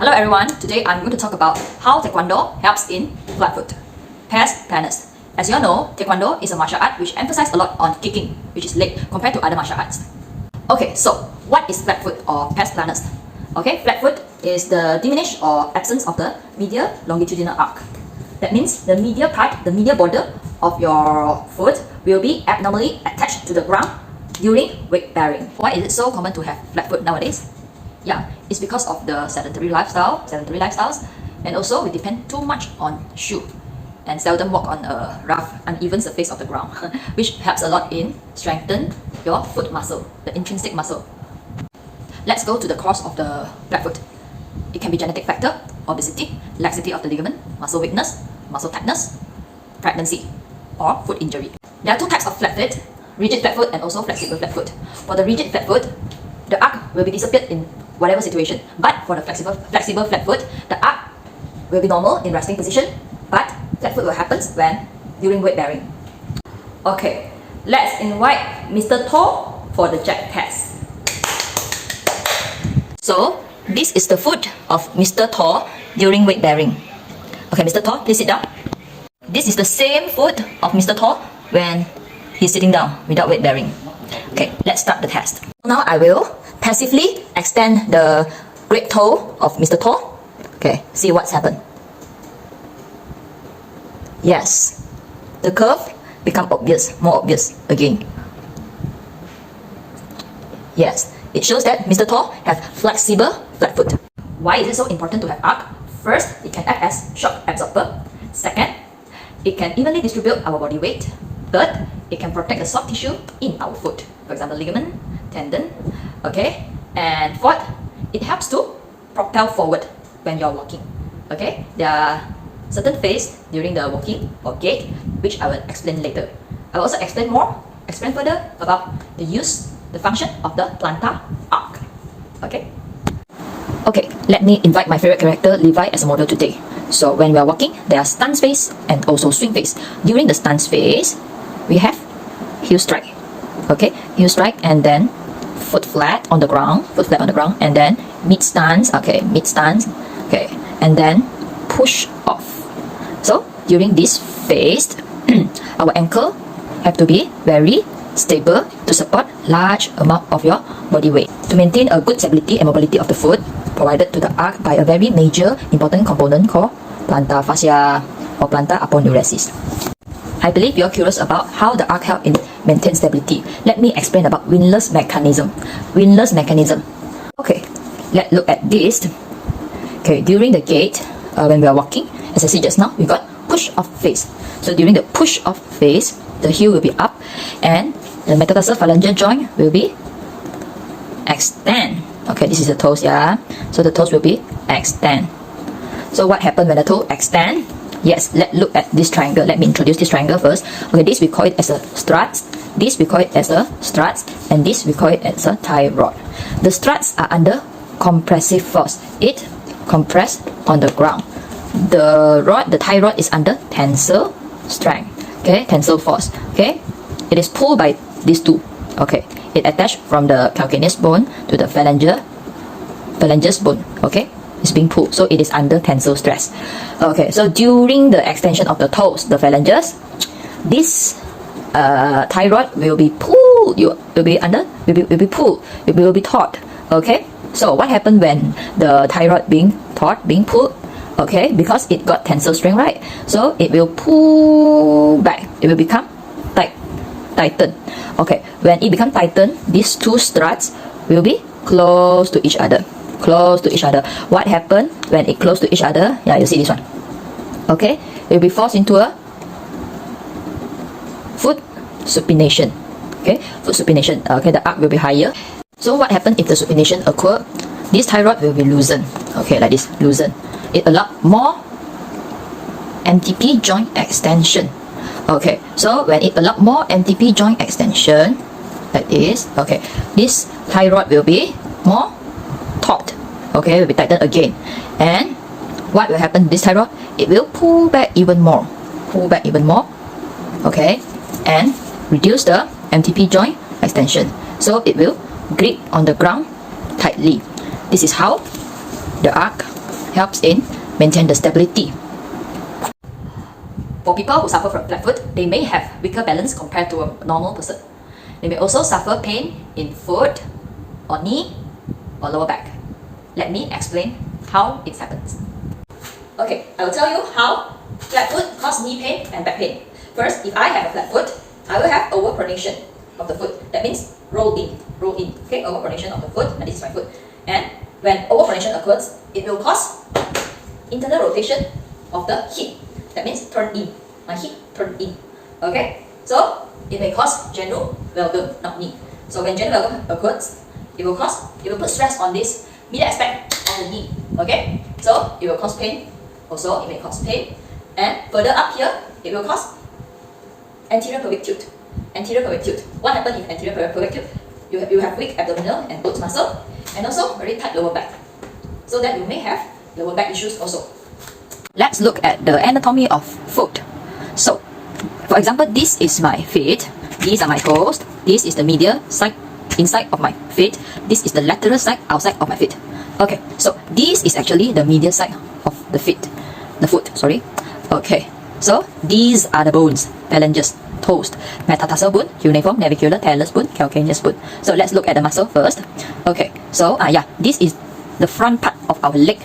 Hello everyone, today I'm going to talk about how Taekwondo helps in flatfoot. Past planners. As you all know, Taekwondo is a martial art which emphasizes a lot on kicking, which is leg, compared to other martial arts. Okay, so what is flatfoot or past planners? Okay, flatfoot is the diminished or absence of the medial longitudinal arc. That means the medial part, the medial border of your foot will be abnormally attached to the ground during weight bearing. Why is it so common to have flat foot nowadays? Yeah, it's because of the sedentary lifestyles, and also we depend too much on shoe and seldom walk on a rough, uneven surface of the ground, which helps a lot in strengthen your foot muscle, the intrinsic muscle. Let's go to the cause of the flat foot. It can be genetic factor, obesity, laxity of the ligament, muscle weakness, muscle tightness, pregnancy, or foot injury. There are two types of flat foot, rigid flat foot and also flexible flat foot. For the rigid flat foot, the arc will be disappeared in whatever situation. But for the flexible flat foot, the arc will be normal in resting position, but flat foot will happen when during weight bearing. Okay, let's invite Mr. To for the jack test. So, this is the foot of Mr. To during weight bearing. Okay, Mr. To, please sit down. This is the same foot of Mr. To when he's sitting down without weight bearing. Okay, let's start the test. Now I will passively extend the great toe of Mr. To. Okay, see what's happened. Yes, the curve become obvious, more obvious again. Yes, it shows that Mr. To have flexible flat foot. Why is it so important to have arc? First, it can act as shock absorber. Second, it can evenly distribute our body weight. Third, it can protect the soft tissue in our foot, for example, ligament, tendon. Okay, and fourth, it helps to propel forward when you're walking. Okay, there are certain phase during the walking or gait, which I will explain later. I will also explain further about the function of the plantar arc. Okay. Okay, let me invite my favorite character, Levi, as a model today. So when we are walking, there are stance phase and also swing phase. During the stance phase, we have heel strike. Okay, heel strike and then foot flat on the ground, and then mid stance. Okay, mid stance. Okay, and then push off. So during this phase, our ankle have to be very stable to support large amount of your body weight. To maintain a good stability and mobility of the foot, provided to the arc by a very major important component called plantar fascia or plantar aponeurosis. I believe you're curious about how the arc helps in maintain stability. Let me explain about Windlass Mechanism. Windlass Mechanism. Okay, let's look at this. Okay, during the gait, when we are walking, as I said just now, we got push-off phase. So during the push-off phase, the heel will be up and the metatarsal phalangeal joint will be extend. Okay, this is the toes, yeah. So the toes will be extend. So what happens when the toe extend? Yes, let's look at this triangle. Let me introduce this triangle first. Okay, this we call it as a strut. This we call it as a strut. And this we call it as a tie rod. The struts are under compressive force. It compress on the ground. The rod, the tie rod, is under tensile strength. Okay, tensile force. Okay, it is pulled by these two. Okay, it attached from the calcaneus bone to the phalangeus bone. Okay, it's being pulled, so it is under tensile stress. Okay, so during the extension of the toes, the phalanges, this tie rod will be pulled. You will be pulled. It will be taut. Okay, so what happened when the tie rod being pulled? Okay, because it got tensile strength, right? So it will pull back. It will become tighten. Okay, when it becomes tightened, these two struts will be close to each other. What happened when it close to each other? Yeah, you see this one. Okay, it will be forced into a foot supination. Okay, foot supination. Okay, the arc will be higher. So what happened if the supination occur? This tie rod will be loosened. Okay, like this, loosened. It allows more MTP joint extension. Okay, so when it allows more MTP joint extension, like this, okay, this tie rod will be more taut. Okay, will be tightened again. And what will happen to this tie rod? It will pull back even more. Okay, and reduce the MTP joint extension. So it will grip on the ground tightly. This is how the arc helps in maintain the stability. For people who suffer from flat foot, they may have weaker balance compared to a normal person. They may also suffer pain in foot or knee or lower back. Let me explain how it happens. Okay, I will tell you how flat foot causes knee pain and back pain. First, if I have a flat foot, I will have overpronation of the foot. That means roll in. Okay, overpronation of the foot, and this is my foot. And when overpronation occurs, it will cause internal rotation of the hip. That means turn in. My hip turn in. Okay, so it may cause general valgus, not knee. So when general valgus occurs, it will put stress on this middle aspect of the knee. Okay, so it will cause pain. Also, it may cause pain. And further up here, it will cause anterior pelvic tilt. Anterior pelvic tilt. What happens if anterior pelvic tilt? You have weak abdominal and glutes muscle, and also very tight lower back. So that you may have lower back issues also. Let's look at the anatomy of foot. So, for example, this is my feet. These are my toes. This is the medial side, inside of my feet. This is the lateral side, outside of my feet. Okay, so this is actually the medial side of the foot, sorry. Okay, so these are the bones, phalanges, toes, metatarsal bone, cuneiform, navicular, talus bone, calcaneus bone. So let's look at the muscle first. Okay, so this is the front part of our leg.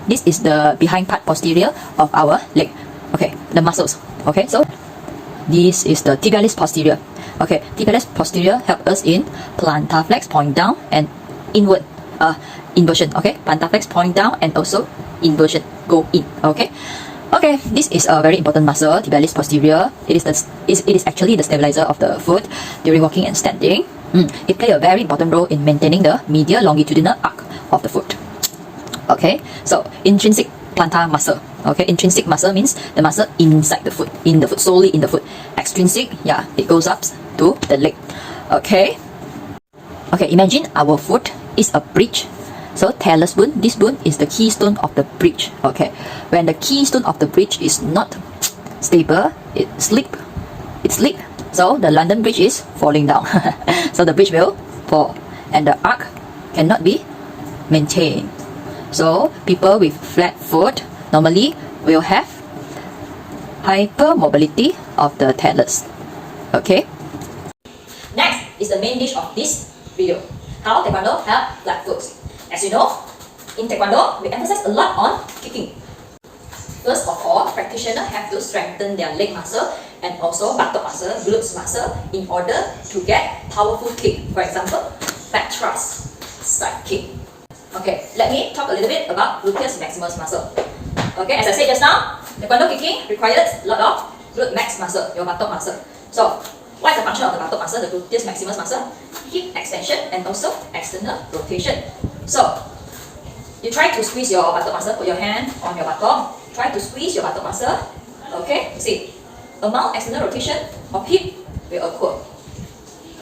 This is the behind part, posterior of our leg. Okay, the muscles. Okay, so this is the tibialis posterior. Okay, tibialis posterior help us in plantar flex, point down, and inward inversion. Okay, plantar flex, point down, and also inversion, go in. Okay, this is a very important muscle, tibialis posterior. It is actually the stabilizer of the foot during walking and standing. It plays a very important role in maintaining the medial longitudinal arc of the foot. Okay, so intrinsic plantar muscle. Okay, intrinsic muscle means the muscle inside the foot, solely in the foot. Extrinsic, it goes up to the leg. Okay, imagine our foot is a bridge. So talus bone, this bone is the keystone of the bridge. Okay, when the keystone of the bridge is not stable, it slip. So the London Bridge is falling down. So the bridge will fall, and the arc cannot be maintained. So people with flat foot normally will have hypermobility of the talus. Okay. Next is the main dish of this video: how Taekwondo helps flat foot. As you know, in Taekwondo, we emphasize a lot on kicking. First of all, practitioners have to strengthen their leg muscle and also buttock muscle, glutes muscle in order to get powerful kick. For example, back thrust, side kick. Okay, let me talk a little bit about gluteus maximus muscle. Okay, as I said just now, Taekwondo kicking requires a lot of glute max muscle, your buttock muscle. So, what is the function of the buttock muscle, the gluteus maximus muscle? Hip extension and also external rotation. So, you try to squeeze your buttock muscle, put your hand on your buttock, try to squeeze your buttock muscle. Okay, see, amount external rotation of hip will occur.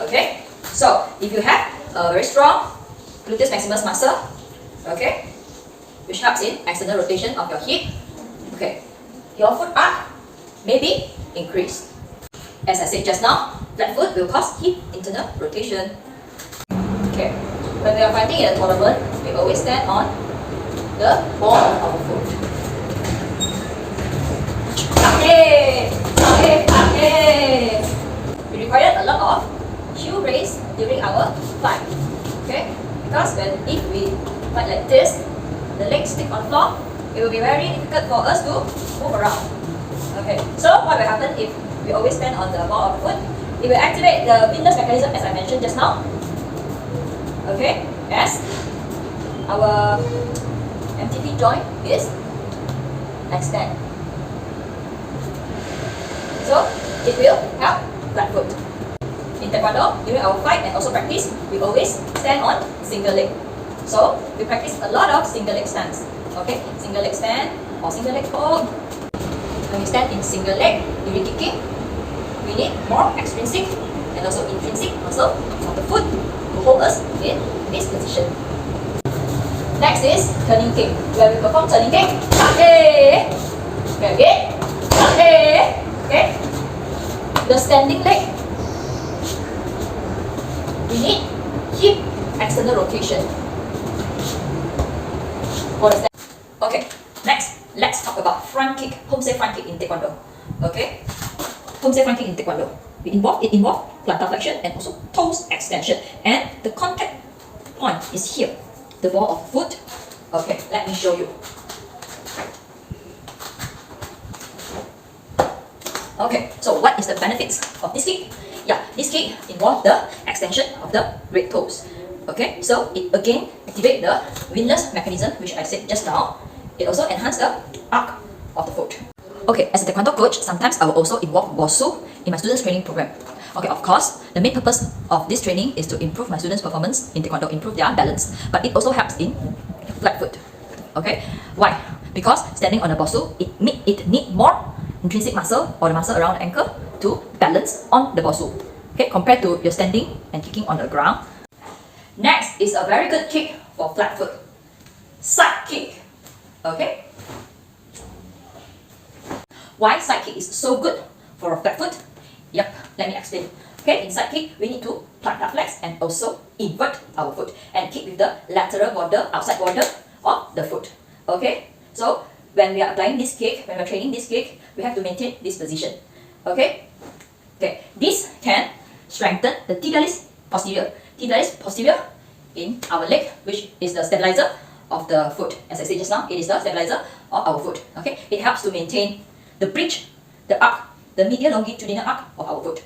Okay, so if you have a very strong gluteus maximus muscle, okay, which helps in external rotation of your hip, okay, your foot arc may be increased. As I said just now, flat foot will cause hip internal rotation. Okay, when we are fighting in a tournament, we always stand on the ball of our foot. We require a lot of heel raise during our fight. Okay, because if we fight like this, the legs stick on the floor, it will be very difficult for us to move around. Okay, so what will happen if we always stand on the ball of the foot? It will activate the Windlass mechanism as I mentioned just now. Okay, as our MTP joint is extend. So it will help flat foot. In Taekwondo, during our fight and also practice, we always stand on single leg. So we practice a lot of single leg stance. Okay, single leg stand or single leg hold. When we stand in single leg during kicking, we need more extrinsic and also intrinsic muscle of the foot to hold us in this position. Next is turning kick. Where we perform turning kick. Okay, okay. The standing leg, we need hip external rotation for the stand. Okay. Next, let's talk about front kick, homestay front kick in Taekwondo. Okay, homestay front kick in Taekwondo. It involves plantar flexion and also toes extension. And the contact point is here, the ball of foot. Okay, let me show you. Okay, so what is the benefits of this kick? Yeah, this kick involves the extension of the great toes. Okay, so it again activates the Windlass mechanism, which I said just now. It also enhances the arc of the foot. Okay, as a Taekwondo coach, sometimes I will also involve Bosu in my students' training program. Okay, of course, the main purpose of this training is to improve my students' performance in Taekwondo, improve their balance, but it also helps in flat foot. Okay, why? Because standing on a Bosu, it need more intrinsic muscle or the muscle around the ankle to balance on the Bosu. Okay, compared to your standing and kicking on the ground. Next is a very good kick for flat foot. Side kick. Okay. Why side kick is so good for a flat foot? Yep, let me explain. Okay, in side kick, we need to plantar flex and also invert our foot and kick with the lateral border, outside border of the foot. Okay, so when we are applying this kick, when we are training this kick, we have to maintain this position. Okay, this can strengthen the tibialis posterior. Tibialis posterior in our leg, which is the stabilizer of the foot. As I said just now, it is the stabilizer of our foot. Okay, it helps to maintain the bridge, the arc, the medial longitudinal arc of our foot.